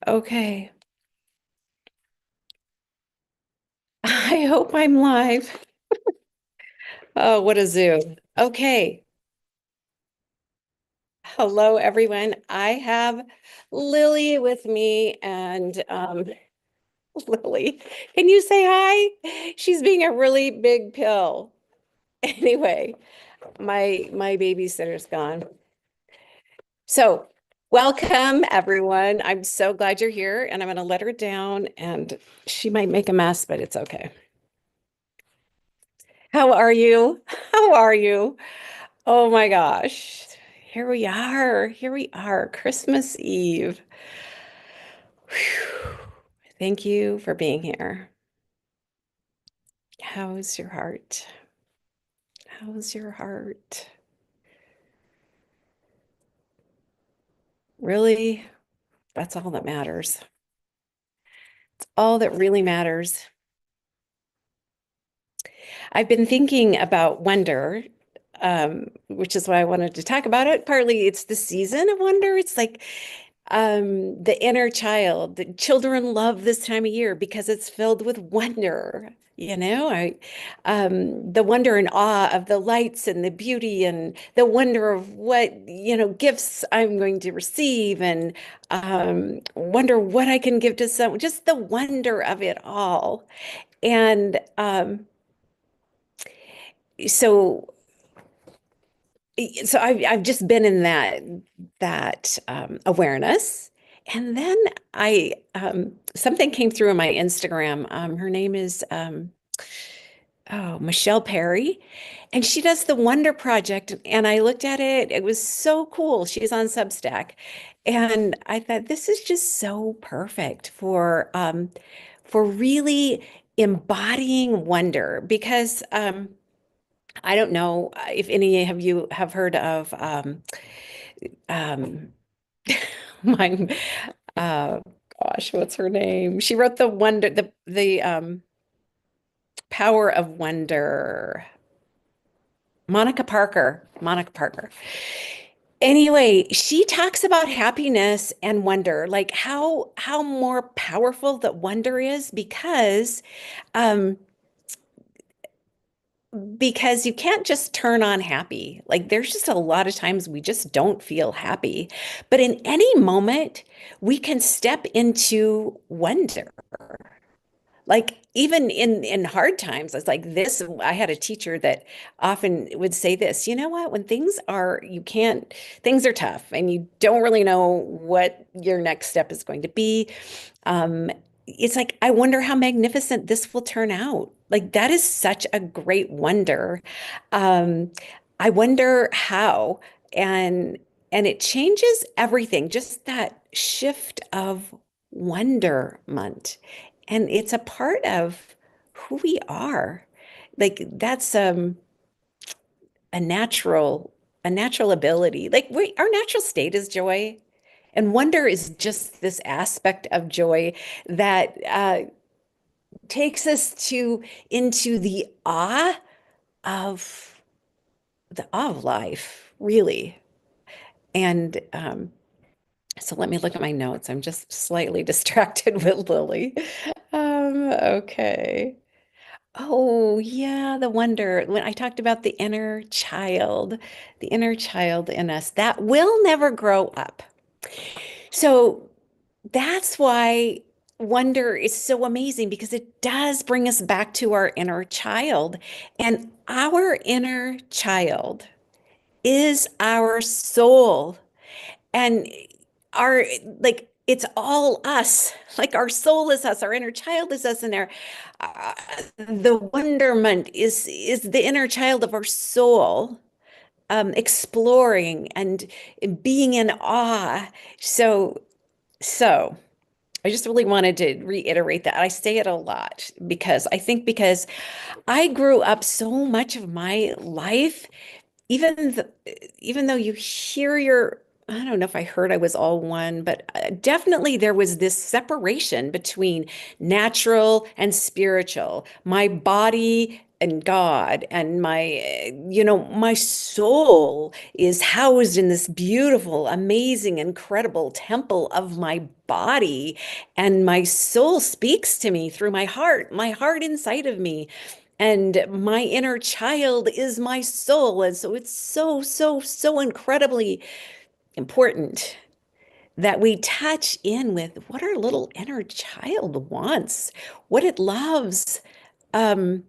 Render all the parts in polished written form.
Okay. I hope I'm live. Oh, what a zoo. Okay. Hello, everyone. I have Lily with me, and Lily, can you say hi? She's being a really big pill. Anyway, my babysitter's gone. So, welcome, everyone. I'm so glad you're here, and I'm going to let her down, and she might make a mess, but it's okay. How are you? How are you? Oh my gosh. Here we are. Here we are. Christmas Eve. Whew. Thank you for being here. How's your heart? How's your heart? Really? That's all that matters. All that really matters. I've been thinking about wonder, which is why I wanted to talk about it. Partly it's the season of wonder. It's like the inner child. The children love this time of year because it's filled with wonder. The wonder and awe of the lights and the beauty and the wonder of what, gifts I'm going to receive and wonder what I can give to someone, just the wonder of it all. And so I've just been in that awareness, and then I something came through on my Instagram. Her name is Michelle Perry, and she does the Wonder Project. And I looked at it; it was so cool. She's on Substack, and I thought this is just so perfect for really embodying wonder because I don't know if any of you have heard of um, my uh, gosh, what's her name? She wrote the Wonder, the Power of Wonder. Monica Parker. Monica Parker. Anyway, she talks about happiness and wonder, like how more powerful that wonder is um, because you can't just turn on happy. Like there's just a lot of times we just don't feel happy. But in any moment, we can step into wonder. Like even in hard times, it's like this. I had a teacher that often would say this, you know what, when things are, you can't, things are tough and you don't really know what your next step is going to be. Um, it's like, I wonder how magnificent this will turn out. Like that is such a great wonder. Um, I wonder how, and and it changes everything, just that shift of wonderment. And it's a part of who we are. Like that's a natural a natural ability. Like our natural state is joy. And wonder is just this aspect of joy that takes us to into of the awe of life, really. And so let me look at my notes. I'm just slightly distracted with Lily. Okay. Oh, yeah, the wonder. When I talked about the inner child in us that will never grow up. So that's why wonder is so amazing because it does bring us back to our inner child. And our inner child is our soul. And our, like, it's all us. Like our soul is us, our inner child is us, and uh, the wonderment is the inner child of our soul, exploring and being in awe. So, so I just really wanted to reiterate that. I say it a lot because I grew up so much of my life, even th even though you hear I don't know if I heard I was all one, but definitely there was this separation between natural and spiritual, my body and God, and my soul is housed in this beautiful, amazing, incredible temple of my body. And my soul speaks to me through my heart inside of me. And my inner child is my soul. And so it's so, so, so incredibly important that we touch in with what our little inner child wants, what it loves. Um,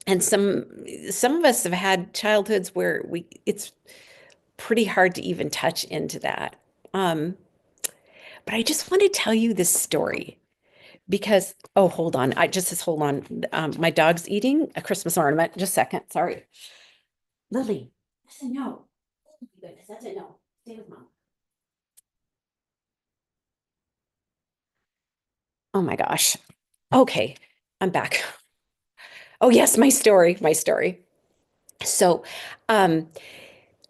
and some of us have had childhoods where we it's pretty hard to even touch into that. Um, but I just want to tell you this story because hold on. Hold on. My dog's eating a Christmas ornament. Just a second. Sorry. Lily, that's a no. Goodness, that's a no. Stay with mom. Oh my gosh. Okay, I'm back. Oh yes, my story. So, um,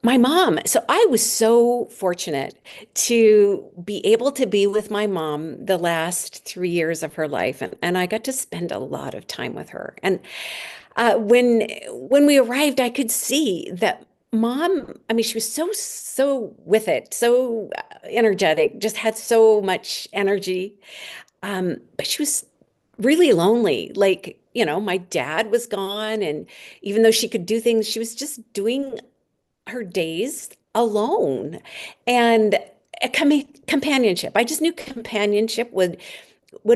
my mom, so I was so fortunate to be able to be with my mom the last 3 years of her life, and I got to spend a lot of time with her. And when we arrived, I could see that mom, I mean, she was so with it, so energetic, just had so much energy. But she was really lonely. Like, my dad was gone, and even though she could do things, she was just doing her days alone. And companionship. I just knew companionship would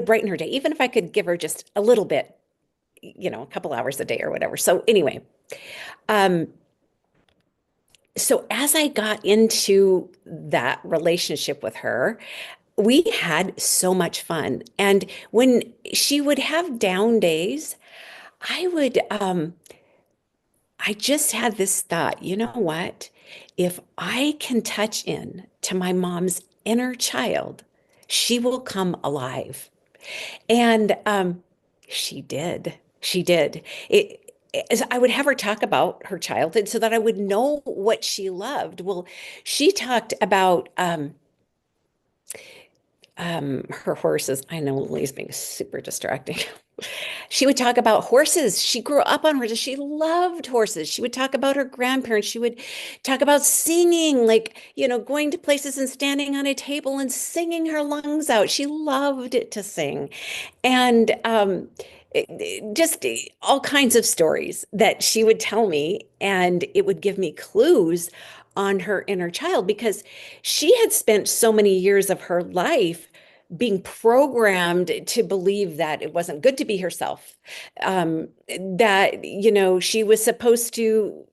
brighten her day, even if I could give her just a little bit, a couple hours a day or whatever. So anyway, um, so as I got into that relationship with her, we had so much fun. And when she would have down days, I would, I just had this thought, you know what? If I can touch in to my mom's inner child, she will come alive. And she did. She did. I would have her talk about her childhood so that I would know what she loved. Well, she talked about her horses. I know Lily's being super distracting. She would talk about horses. She grew up on horses. She loved horses. She would talk about her grandparents. She would talk about singing, like, going to places and standing on a table and singing her lungs out. She loved to sing. And just all kinds of stories that she would tell me, and it would give me clues on her inner child because she had spent so many years of her life being programmed to believe that it wasn't good to be herself, that she was supposed to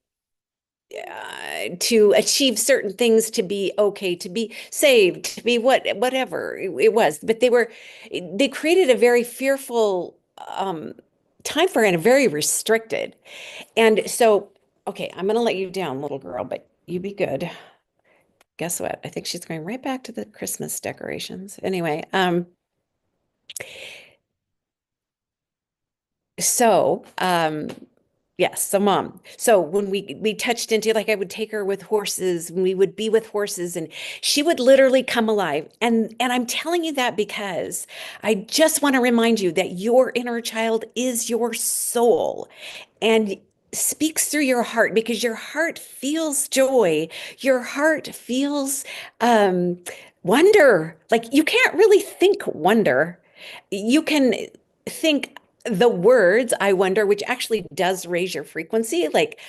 achieve certain things to be okay, to be saved, to be whatever it was. But they created a very fearful time for her and very restricted. And so, okay, I'm gonna let you down, little girl, but you be good. Guess what? I think she's going right back to the Christmas decorations. Anyway, so yes, so mom. So when we touched into, like, I would take her with horses and we would be with horses and she would literally come alive. And I'm telling you that because I just want to remind you that your inner child is your soul and speaks through your heart because your heart feels joy. Your heart feels um wonder. Like, you can't really think wonder. You can think the words I wonder, which actually does raise your frequency. Like,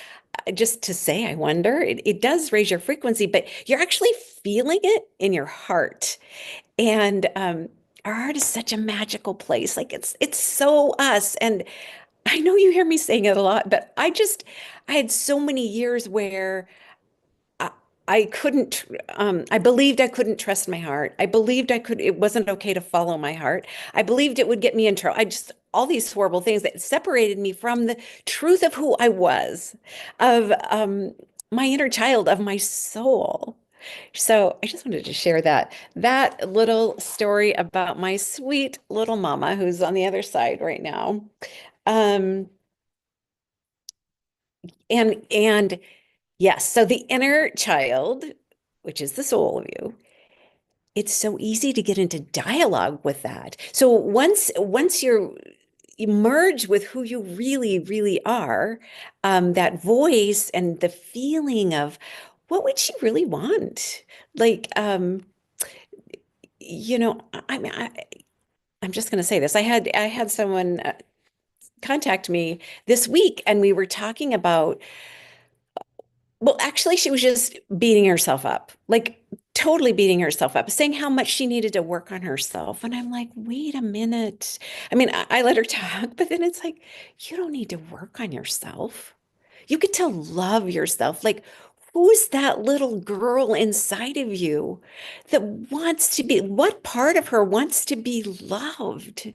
just to say I wonder, it does raise your frequency, but you're actually feeling it in your heart. And our heart is such a magical place. Like, it's so us. And I know you hear me saying it a lot, but I had so many years where I, I couldn't, I believed I couldn't trust my heart. I believed it wasn't okay to follow my heart. I believed it would get me in trouble. All these horrible things that separated me from the truth of who I was, of my inner child, of my soul. So I just wanted to share that little story about my sweet little mama who's on the other side right now. Um, and yes, so the inner child. which is the soul of you, it's so easy to get into dialogue with that. So once you merge with who you really, really are, that voice and the feeling of what would she really want? Like, I'm just going to say this. I had someone contact me this week, and we were talking about, well, actually, she was just beating herself up, like totally beating herself up, saying how much she needed to work on herself. And I'm like, wait a minute. I mean, I let her talk, but then it's like, you don't need to work on yourself. You get to love yourself. Like, who's that little girl inside of you that wants to be, what part of her wants to be loved?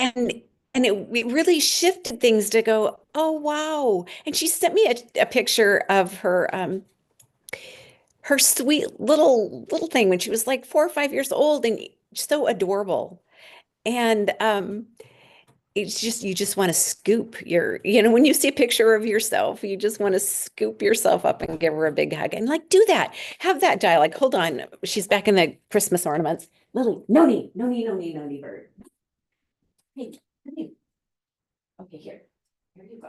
And it really shifted things to go, oh wow. And she sent me a picture of her sweet little thing when she was like 4 or 5 years old and so adorable. And it's just you just want to scoop when you see a picture of yourself, you just want to scoop yourself up and give her a big hug and like do that. Have that dialogue. Hold on. She's back in the Christmas ornaments. Lily, no need, bird. Hey, hey. Okay, here. Here you go.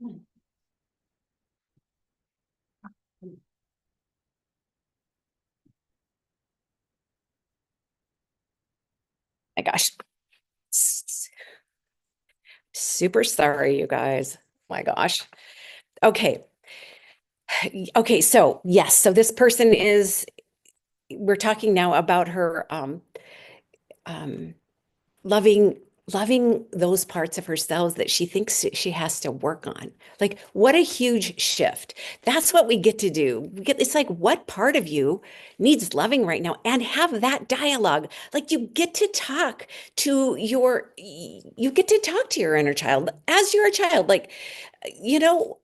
Come on. My gosh. Super sorry, you guys. My gosh. Okay. Okay, so yes, so this person is we're talking now about her um loving those parts of herself that she thinks she has to work on. Like what a huge shift. That's what we get to do. It's like what part of you needs loving right now and have that dialogue. Like you get to talk to your inner child as you're a child. Like you know,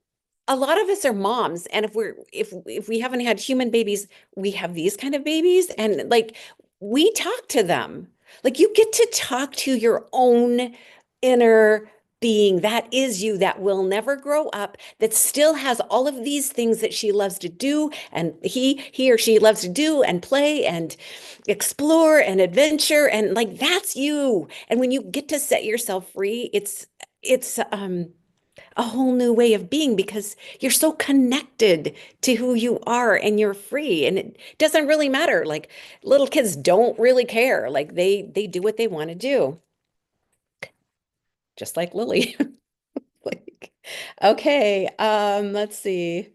a lot of us are moms, and if we haven't had human babies, we have these kind of babies, and like we talk to them. Like you get to talk to your own inner being that is you, that will never grow up, that still has all of these things that she loves to do, and he or she loves to do and play and explore and adventure, and like that's you. And when you get to set yourself free, it's a whole new way of being because you're so connected to who you are and you're free, and it doesn't really matter. Like little kids don't really care. Like they do what they want to do, just like Lily. Like, okay, let's see.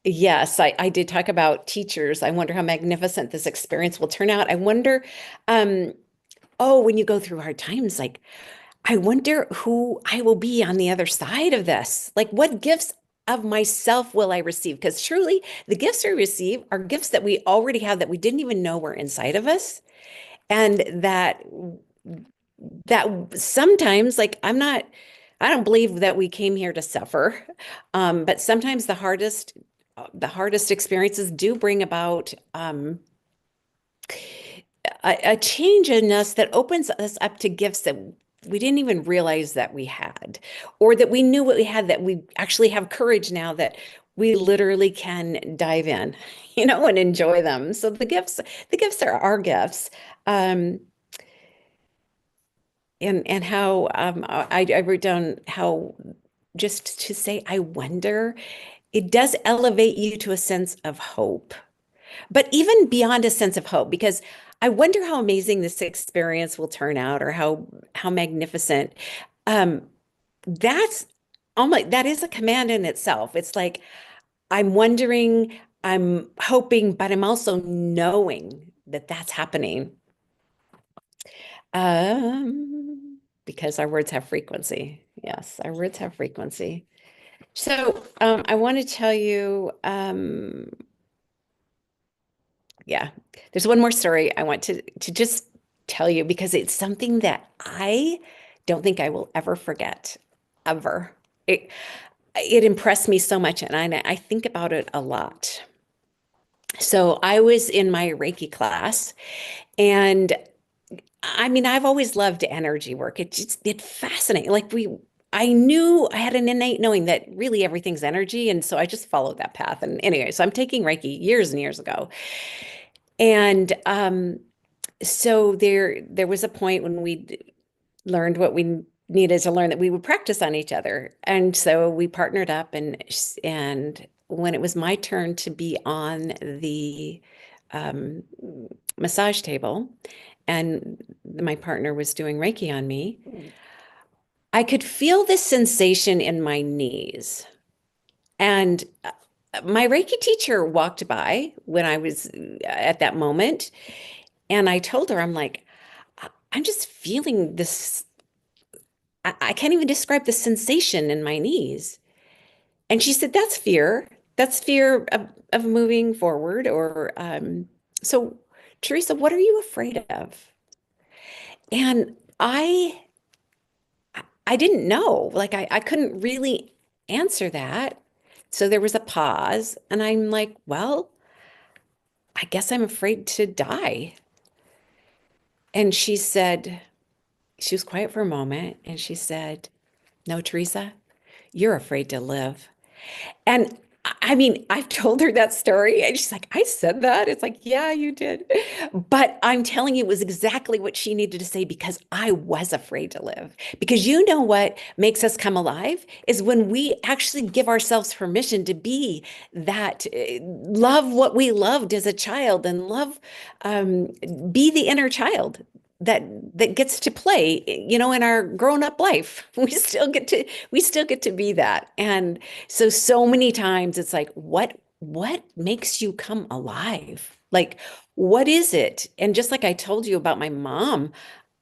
Yes, I did talk about teachers. I wonder how magnificent this experience will turn out. I wonder, um, oh, when you go through hard times, like I wonder who I will be on the other side of this. Like, what gifts of myself will I receive? Because truly, the gifts we receive are gifts that we already have that we didn't even know were inside of us. And that sometimes, like, I don't believe that we came here to suffer. But sometimes the hardest experiences do bring about a change in us that opens us up to gifts that we didn't even realize that we had, or that we knew what we had, that we actually have courage now that we literally can dive in, and enjoy them. So the gifts are our gifts. Um, and how I wrote down how just to say, I wonder, it does elevate you to a sense of hope. But even beyond a sense of hope, because I wonder how amazing this experience will turn out, or how magnificent. Um, that's almost that is a command in itself. It's like I'm wondering, I'm hoping, but I'm also knowing that that's happening. Because our words have frequency. Yes, our words have frequency. So I want to tell you, yeah, there's one more story I want to just tell you because it's something that I don't think I will ever forget, ever. It impressed me so much, and I think about it a lot. So I was in my Reiki class, and I mean, I've always loved energy work. It fascinating. Like I knew I had an innate knowing that really everything's energy. And so I just followed that path. And anyway, so I'm taking Reiki years and years ago. And so there was a point when we learned what we needed to learn, that we would practice on each other. And so we partnered up, and when it was my turn to be on the um, massage table and my partner was doing Reiki on me, I could feel this sensation in my knees. And my Reiki teacher walked by when I was at that moment. And I told her, I'm like, I'm just feeling this. I can't even describe the sensation in my knees. And she said, that's fear. That's fear of moving forward. So, Teresa, what are you afraid of? And I didn't know. Like I couldn't really answer that. So there was a pause, and I'm like, well, I guess I'm afraid to die. And she was quiet for a moment, and she said, no, Teresa, you're afraid to live. And I mean, I've told her that story, and she's like, I said that. It's like, yeah, you did. But I'm telling you, it was exactly what she needed to say, because I was afraid to live. Because you know what makes us come alive is when we actually give ourselves permission to be that, love what we loved as a child, and um, be the inner child that gets to play, in our grown-up life. We still get to be that. And so many times it's like, what makes you come alive? Like, what is it? And just like I told you about my mom,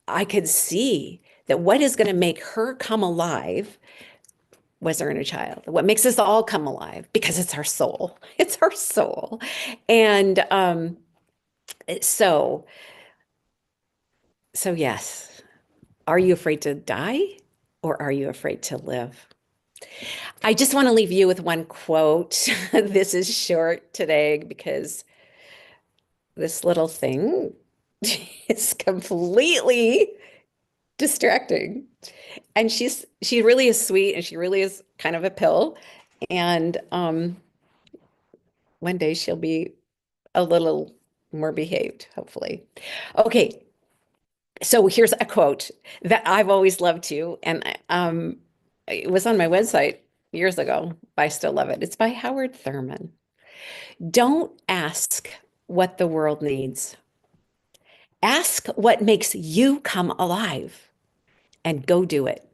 I could see that what is going to make her come alive was her inner child. What makes us all come alive, because it's our soul. It's our soul. And so so yes. Are you afraid to die, or are you afraid to live? I just want to leave you with one quote. This is short today because this little thing is completely distracting. And she really is sweet, and she really is kind of a pill. And one day she'll be a little more behaved, hopefully. Okay, so here's a quote that I've always loved too, and it was on my website years ago, but I still love it. It's by Howard Thurman. Don't ask what the world needs. Ask what makes you come alive, and go do it.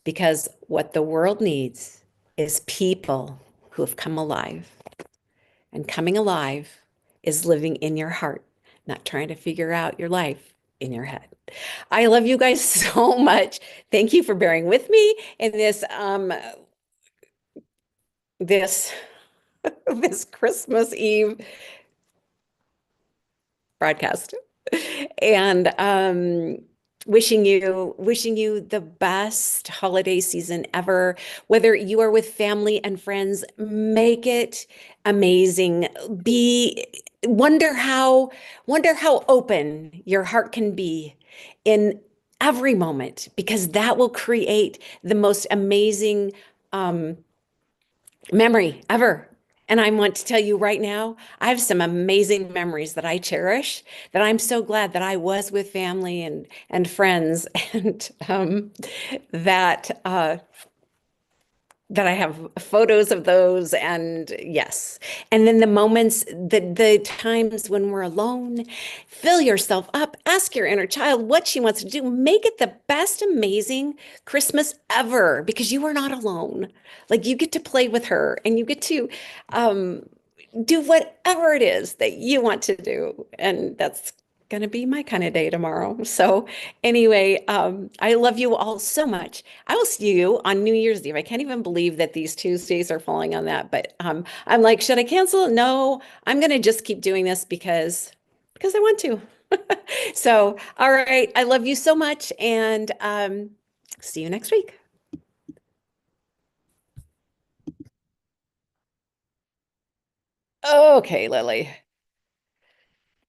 Because what the world needs is people who have come alive. And coming alive is living in your heart, not trying to figure out your life in your head. I love you guys so much. Thank you for bearing with me in this this Christmas Eve broadcast. And wishing you the best holiday season ever. Whether you are with family and friends, make it amazing. Be wonder how open your heart can be in every moment, because that will create the most amazing um, memory ever. And I want to tell you right now, I have some amazing memories that I cherish, that I'm so glad that I was with family and friends, and that that I have photos of those. And yes. And then the moments, the times when we're alone, fill yourself up, ask your inner child what she wants to do, make it the best amazing Christmas ever, because you are not alone. Like, you get to play with her, and you get to um, do whatever it is that you want to do. And that's going to be my kind of day tomorrow. So anyway, I love you all so much. I will see you on New Year's Eve. I can't even believe that these Tuesdays are falling on that, but I'm like, should I cancel? No, I'm going to just keep doing this because I want to. So, all right. I love you so much, and see you next week. Okay, Lily.